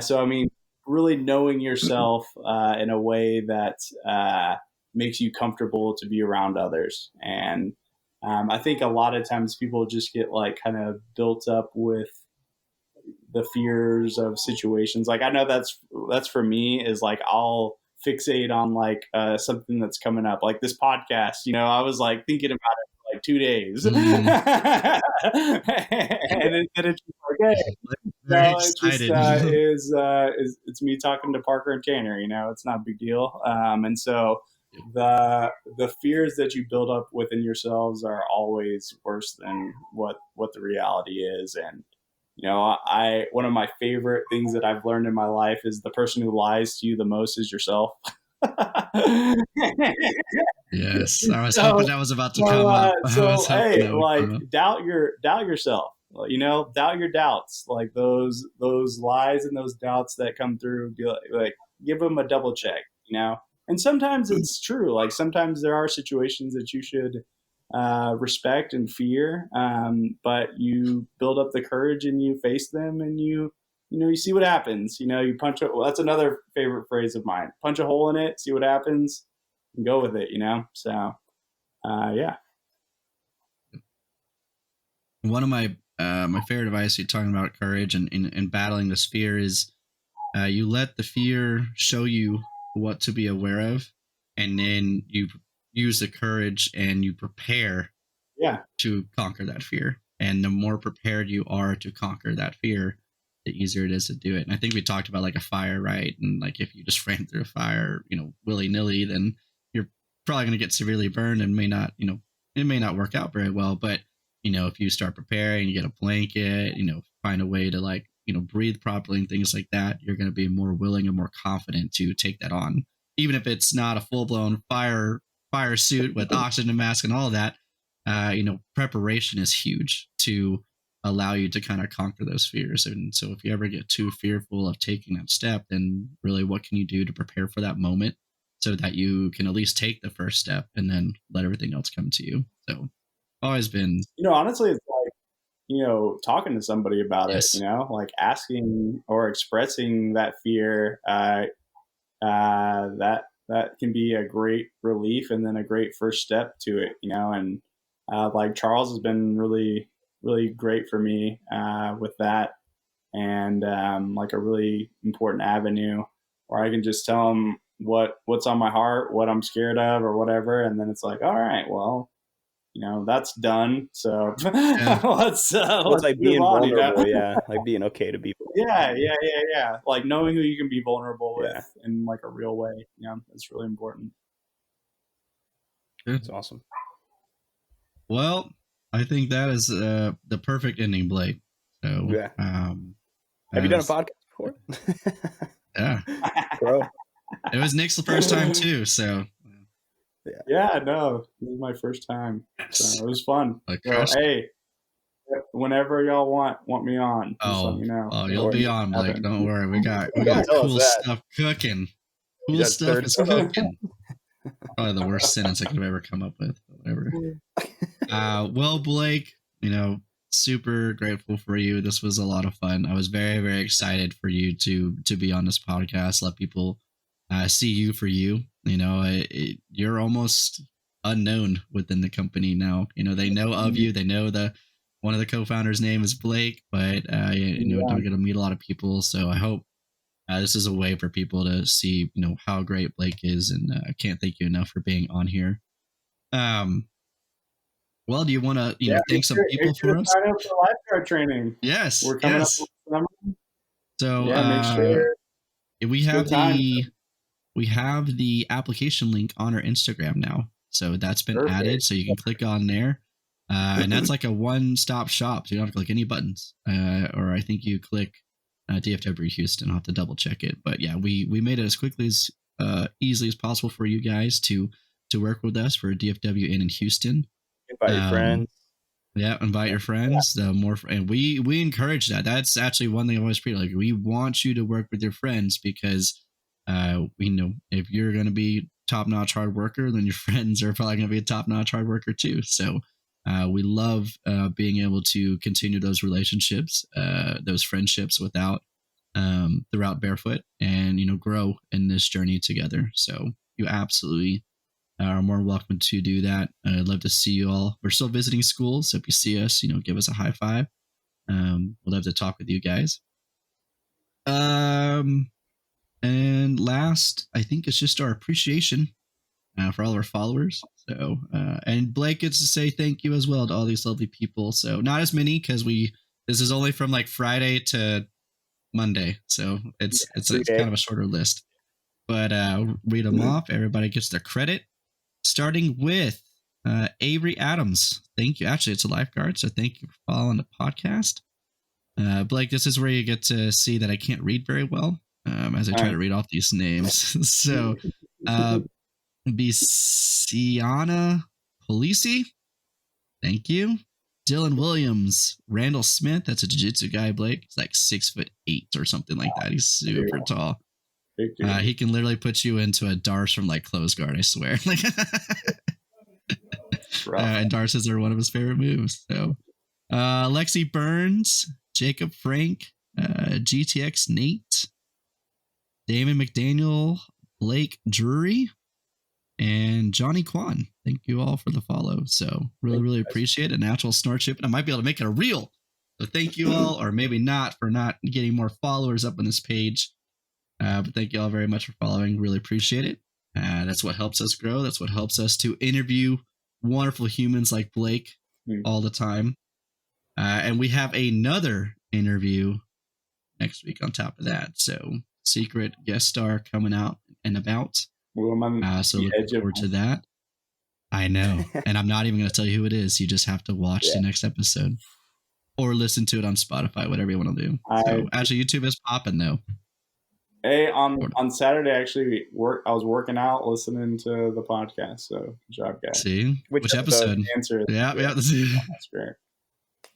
so I mean, really knowing yourself in a way that makes you comfortable to be around others. And I think a lot of times people just get like kind of built up with the fears of situations. Like I know that's for me, is like I'll fixate on like something that's coming up, like this podcast. I was like thinking about it for like 2 days, and then it's just like, hey, it's me talking to Parker and Tanner. It's not a big deal. And so the fears that you build up within yourselves are always worse than what the reality is. And one of my favorite things that I've learned in my life is the person who lies to you the most is yourself. Yes, I was hoping that was about to come up. Doubt yourself. Doubt your doubts. Like those lies and those doubts that come through. Like give them a double check. And sometimes it's true. Like sometimes there are situations that you should respect and fear, but you build up the courage and you face them, and you see what happens. You punch it. Well, that's another favorite phrase of mine. Punch a hole in it, see what happens, and go with it. So Yeah. One of my my favorite advice you're talking about courage and battling this fear is you let the fear show you what to be aware of, and then you use the courage and you prepare Yeah. to conquer that fear. And the more prepared you are to conquer that fear, the easier it is to do it. And I think we talked about like a fire, right? And like if you just ran through a fire, willy nilly, then you're probably going to get severely burned and may not, it may not work out very well. But, if you start preparing, you get a blanket, find a way to like, breathe properly and things like that, you're going to be more willing and more confident to take that on. Even if it's not a full blown fire suit with oxygen mask and all that, preparation is huge to allow you to kind of conquer those fears. And so if you ever get too fearful of taking that step, then really what can you do to prepare for that moment so that you can at least take the first step and then let everything else come to you. So always been, Honestly, it's like, talking to somebody about it, yes, like asking or expressing that fear, that can be a great relief and then a great first step to it, and like Charles has been really, really great for me with that, and like a really important avenue where I can just tell him what's on my heart, what I'm scared of, or whatever, and then it's like, all right, well, that's done. So yeah, let's It's like move being on. vulnerable, yeah. Like being okay to be Yeah. Like knowing who you can be vulnerable with yeah. in like a real way. It's really important. It's awesome. Well, I think that is the perfect ending, Blake. So Yeah. Have you done a podcast before? Yeah. Bro. It was Nick's first time too, so Yeah, no, this is my first time. So it was fun. like, So hey, whenever y'all want me on, just let me know. you'll be on, Blake. Don't worry. We got Don't tell us cool that. stuff cooking. Cool got stuff third is stuff. cooking. Probably the worst sentence I could have ever come up with, but whatever. Well, Blake, super grateful for you. This was a lot of fun. I was very, very excited for you to be on this podcast. Let people see you for you. You're almost unknown within the company now. They know of you. They know one of the co-founders' name is Blake, but don't get to meet a lot of people. So I hope this is a way for people to see how great Blake is, and I can't thank you enough for being on here. Well, do you want to thank some people for us? Sign up for lifeguard training. Yes, we're coming up with summer. So make sure we have the application link on our Instagram now, so that's been added. So you can click on there, and that's like a one-stop shop. So you don't have to click any buttons, or I think you click DFW Houston. I'll have to double check it, but yeah, we made it as quickly as easily as possible for you guys to work with us for DFW in Houston. Invite your friends. Yeah, invite your friends. The more, and we encourage that. That's actually one thing I always feel like we want you to work with your friends because we know if you're going to be top-notch hard worker, then your friends are probably going to be a top-notch hard worker too. So we love being able to continue those relationships, those friendships throughout Bearfoot, and grow in this journey together. So you absolutely are more welcome to do that. I'd love to see you all. We're still visiting schools, so if you see us, give us a high five. We'd love to talk with you guys. And last, I think it's just our appreciation for all our followers. So, and Blake gets to say thank you as well to all these lovely people. So not as many because this is only from like Friday to Monday, so it's kind of a shorter list. But read them off. Everybody gets their credit. Starting with Avery Adams. Thank you. Actually, it's a lifeguard, so thank you for following the podcast. Blake, this is where you get to see that I can't read very well as I try to read off these names. So, Bisiana Polisi. Thank you. Dylan Williams. Randall Smith. That's a jiu-jitsu guy, Blake. He's like 6'8" or something like that. He's super tall. He can literally put you into a Darce from like close guard, I swear. And Darces are one of his favorite moves. So Lexi Burns, Jacob Frank, GTX Nate, Damon McDaniel, Blake Drury, and Johnny Kwan. Thank you all for the follow. So really appreciate it. Natural snort chip, and I might be able to make it a reel. So thank you all, or maybe not, for not getting more followers up on this page. But thank you all very much for following. Really appreciate it. That's what helps us grow. That's what helps us to interview wonderful humans like Blake all the time. And we have another interview next week on top of that. So secret guest star coming out and about. So looking forward to that. I know. And I'm not even going to tell you who it is. You just have to watch the next episode or listen to it on Spotify, whatever you want to do. So actually, YouTube is popping though. Hey, on Saturday, actually, I was working out, listening to the podcast. So good job, guys. See? Which episode? Answer. Yeah. That's great.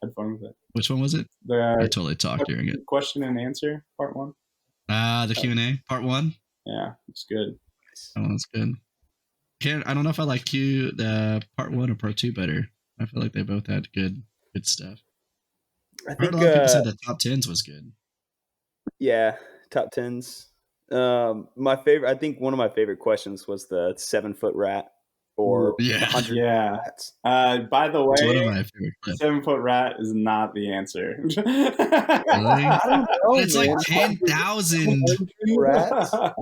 Had fun with it. Which one was it? I totally talked during it. Question and answer, part 1. The Q&A, part 1. Yeah, it's good. That one's good. I don't know if I like the part 1 or part 2 better. I feel like they both had good stuff. I heard a lot of people said the top 10s was good. Yeah, top 10s. My favorite, I think one of my favorite questions was the 7-foot rat or 100 rats. By the way, one of my favorite 7-foot rat is not the answer. Really? I don't know, it's like 10,000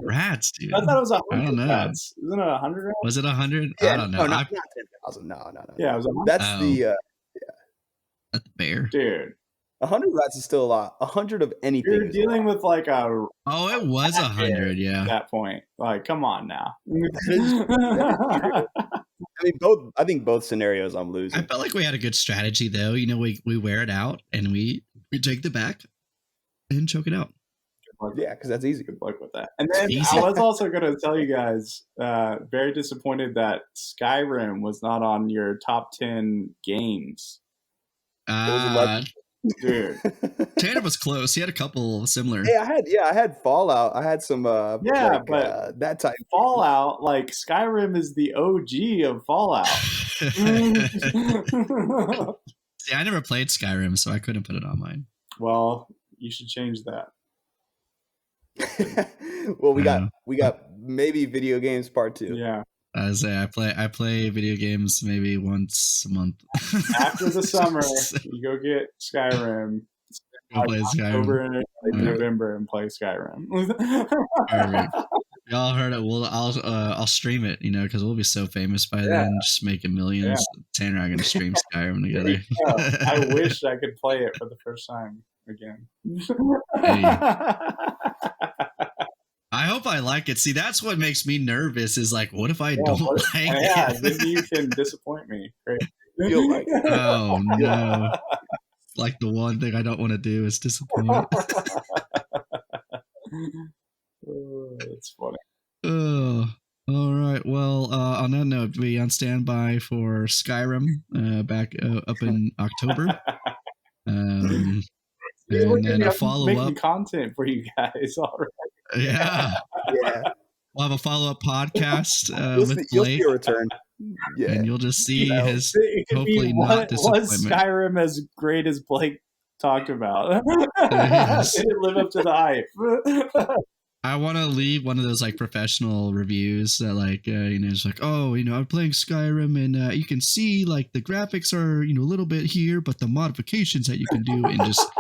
rats, dude. I thought it was 100 rats. Isn't it 100 rats? Was it 100? Yeah, I don't know. Not 10,000. No. Yeah, it was 100. That's that's the bear. Dude. 100 rats is still a lot. 100 of anything. You're dealing with like a. Oh, it was 100. Yeah. At that point, like, come on now. I mean, both. I think both scenarios I'm losing. I felt like we had a good strategy though. You know, we wear it out and we take the back and choke it out. Yeah, because that's easy. Good luck with that. And then I was also going to tell you guys, very disappointed that Skyrim was not on your top 10 games. Dude, Tanner was close. He had a couple similar. Hey, I had Fallout. I had some. But that type. Fallout, like Skyrim, is the OG of Fallout. See, I never played Skyrim, so I couldn't put it on mine. Well, you should change that. Well, we got maybe video games part 2. Yeah. I say I play video games maybe once a month. After the summer, you go get Skyrim. Go play Skyrim. Over in November and play Skyrim. Perfect. Y'all heard it. Well, I'll stream it, you know, because we'll be so famous by then, just making millions. Yeah. Tanner and I are gonna stream Skyrim together. I wish I could play it for the first time again. Hey. I hope I like it. See, that's what makes me nervous. Is like, what if I don't like it? Yeah, then you can disappoint me. Great. Feel like it. Oh no! Like the one thing I don't want to do is disappoint. That's funny. Oh, all right. Well, on that note, be on standby for Skyrim back up in October. And then a follow-up content for you guys already. Yeah. We'll have a follow-up podcast with Blake. You'll see a return. Yeah. And you'll just see his hopefully not disappointment. Was Skyrim as great as Blake talked about? Did it live up to the hype? I want to leave one of those like professional reviews that like it's like, oh, I'm playing Skyrim and you can see like the graphics are a little bit here, but the modifications that you can do, and just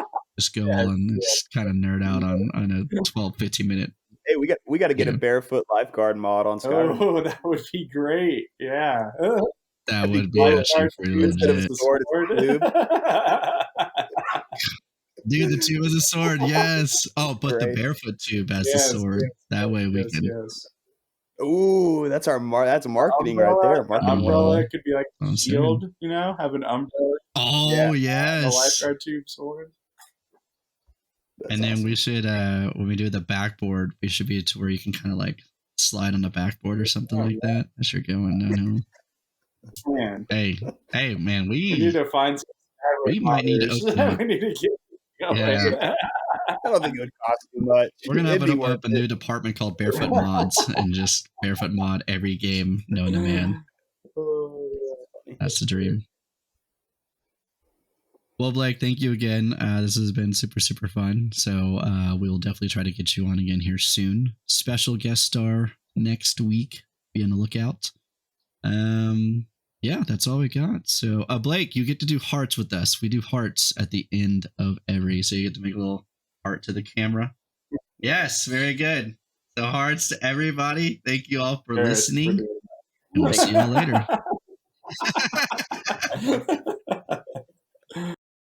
go and just kind of nerd out on a 12-15 minute. Hey, we got to get a barefoot lifeguard mod on Skyrim. Oh, that would be great! Yeah, that would be actually pretty instead legit. of the sword, Dude, the tube is a sword, yes. Oh, but Great. The barefoot tube as the sword. That way we can. Yes. Ooh, that's that's marketing right there. Umbrella could be like a shield, have an umbrella. Oh, yes. The lifeguard tube sword. And then we should, when we do the backboard, we should be to where you can kind of like slide on the backboard or something like that. As you're going down. Man. Hey, man, we need to find some. We might need to open up. We need to get. Yeah. I don't think it would cost too much. We're gonna open up a new department called Barefoot Mods and just barefoot mod every game known to man. That's the dream. Well, Blake, thank you again. This has been super, super fun. So we'll definitely try to get you on again here soon. Special guest star next week. be on the lookout. Yeah, that's all we got. So, Blake, you get to do hearts with us. We do hearts at the end of every, so you get to make a little heart to the camera. Yes, very good. So hearts to everybody. Thank you all for listening. And we'll see you all later.